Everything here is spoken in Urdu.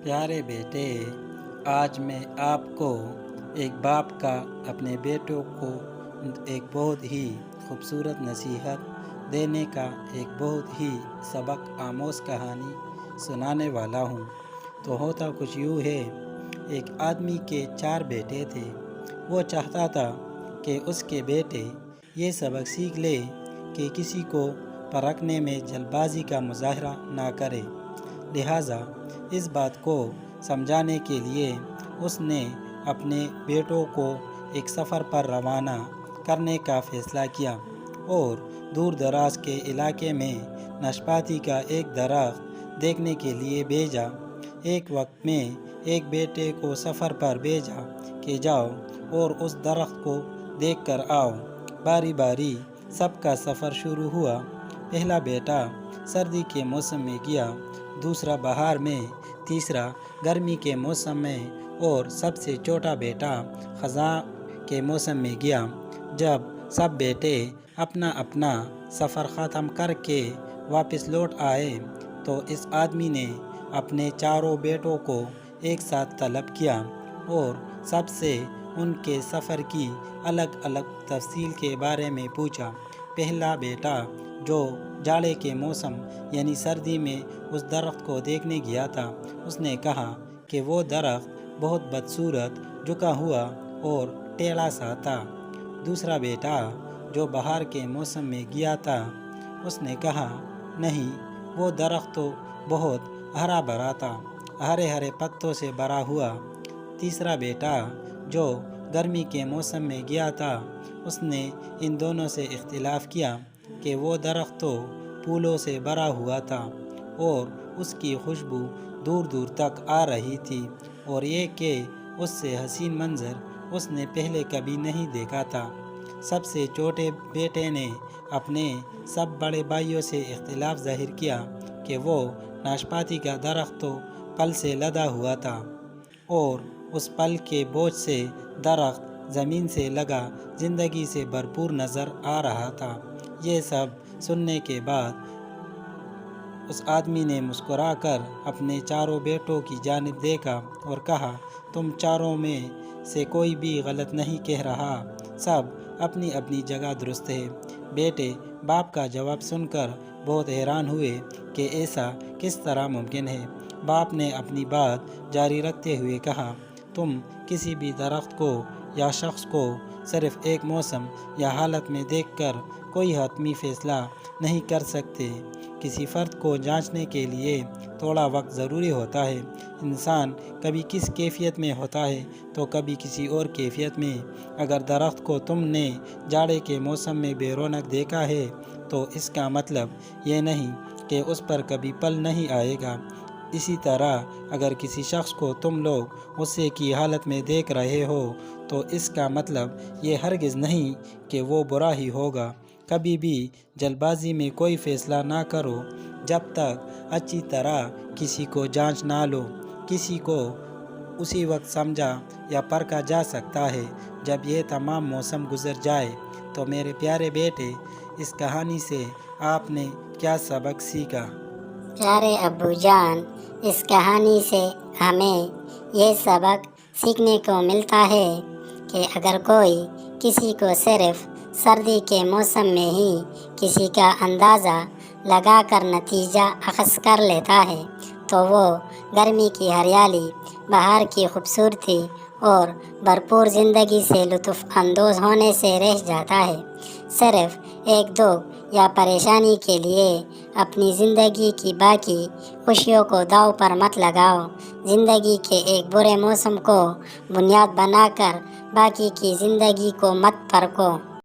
پیارے بیٹے، آج میں آپ کو ایک باپ کا اپنے بیٹوں کو ایک بہت ہی خوبصورت نصیحت دینے کا ایک بہت ہی سبق آموز کہانی سنانے والا ہوں۔ تو ہوتا کچھ یوں ہے، ایک آدمی کے 4 بیٹے تھے۔ وہ چاہتا تھا کہ اس کے بیٹے یہ سبق سیکھ لے کہ کسی کو پرکھنے میں جلد بازی کا مظاہرہ نہ کرے۔ لہٰذا اس بات کو سمجھانے کے لیے اس نے اپنے بیٹوں کو ایک سفر پر روانہ کرنے کا فیصلہ کیا اور دور دراز کے علاقے میں ناشپاتی کا ایک درخت دیکھنے کے لیے بھیجا۔ ایک وقت میں ایک بیٹے کو سفر پر بھیجا کہ جاؤ اور اس درخت کو دیکھ کر آؤ۔ باری باری سب کا سفر شروع ہوا۔ پہلا بیٹا سردی کے موسم میں گیا، دوسرا بہار میں، تیسرا گرمی کے موسم میں اور سب سے چھوٹا بیٹا خزاں کے موسم میں گیا۔ جب سب بیٹے اپنا اپنا سفر ختم کر کے واپس لوٹ آئے تو اس آدمی نے اپنے 4 بیٹوں کو ایک ساتھ طلب کیا اور سب سے ان کے سفر کی الگ الگ تفصیل کے بارے میں پوچھا۔ پہلا بیٹا جو جاڑے کے موسم یعنی سردی میں اس درخت کو دیکھنے گیا تھا، اس نے کہا کہ وہ درخت بہت بدصورت، جھکا ہوا اور ٹیڑھا سا تھا۔ دوسرا بیٹا جو بہار کے موسم میں گیا تھا، اس نے کہا نہیں، وہ درخت تو بہت ہرا بھرا تھا، ہرے ہرے پتوں سے بھرا ہوا۔ تیسرا بیٹا جو گرمی کے موسم میں گیا تھا، اس نے ان دونوں سے اختلاف کیا کہ وہ درخت تو پھولوں سے بھرا ہوا تھا اور اس کی خوشبو دور دور تک آ رہی تھی، اور یہ کہ اس سے حسین منظر اس نے پہلے کبھی نہیں دیکھا تھا۔ سب سے چھوٹے بیٹے نے اپنے سب بڑے بھائیوں سے اختلاف ظاہر کیا کہ وہ ناشپاتی کا درخت تو پھل سے لدا ہوا تھا اور اس پھل کے بوجھ سے درخت زمین سے لگا زندگی سے بھرپور نظر آ رہا تھا۔ یہ سب سننے کے بعد اس آدمی نے مسکرا کر اپنے 4 بیٹوں کی جانب دیکھا اور کہا، تم 4 میں سے کوئی بھی غلط نہیں کہہ رہا، سب اپنی اپنی جگہ درست ہے۔ بیٹے باپ کا جواب سن کر بہت حیران ہوئے کہ ایسا کس طرح ممکن ہے۔ باپ نے اپنی بات جاری رکھتے ہوئے کہا، تم کسی بھی درخت کو یا شخص کو صرف ایک موسم یا حالت میں دیکھ کر کوئی حتمی فیصلہ نہیں کر سکتے۔ کسی فرد کو جانچنے کے لیے تھوڑا وقت ضروری ہوتا ہے۔ انسان کبھی کس کیفیت میں ہوتا ہے تو کبھی کسی اور کیفیت میں۔ اگر درخت کو تم نے جاڑے کے موسم میں بے رونق دیکھا ہے تو اس کا مطلب یہ نہیں کہ اس پر کبھی پھل نہیں آئے گا۔ اسی طرح اگر کسی شخص کو تم لوگ غصے کی حالت میں دیکھ رہے ہو تو اس کا مطلب یہ ہرگز نہیں کہ وہ برا ہی ہوگا۔ کبھی بھی جلد بازی میں کوئی فیصلہ نہ کرو جب تک اچھی طرح کسی کو جانچ نہ لو۔ کسی کو اسی وقت سمجھا یا پرکھا جا سکتا ہے جب یہ تمام موسم گزر جائے۔ تو میرے پیارے بیٹے، اس کہانی سے آپ نے کیا سبق سیکھا؟ پیارے ابو جان، اس کہانی سے ہمیں یہ سبق سیکھنے کو ملتا ہے کہ اگر کوئی کسی کو صرف سردی کے موسم میں ہی کسی کا اندازہ لگا کر نتیجہ اخذ کر لیتا ہے تو وہ گرمی کی ہریالی، بہار کی خوبصورتی اور بھرپور زندگی سے لطف اندوز ہونے سے رہ جاتا ہے۔ صرف ایک دکھ یا پریشانی کے لیے اپنی زندگی کی باقی خوشیوں کو داؤ پر مت لگاؤ۔ زندگی کے ایک برے موسم کو بنیاد بنا کر باقی کی زندگی کو مت پرکھو۔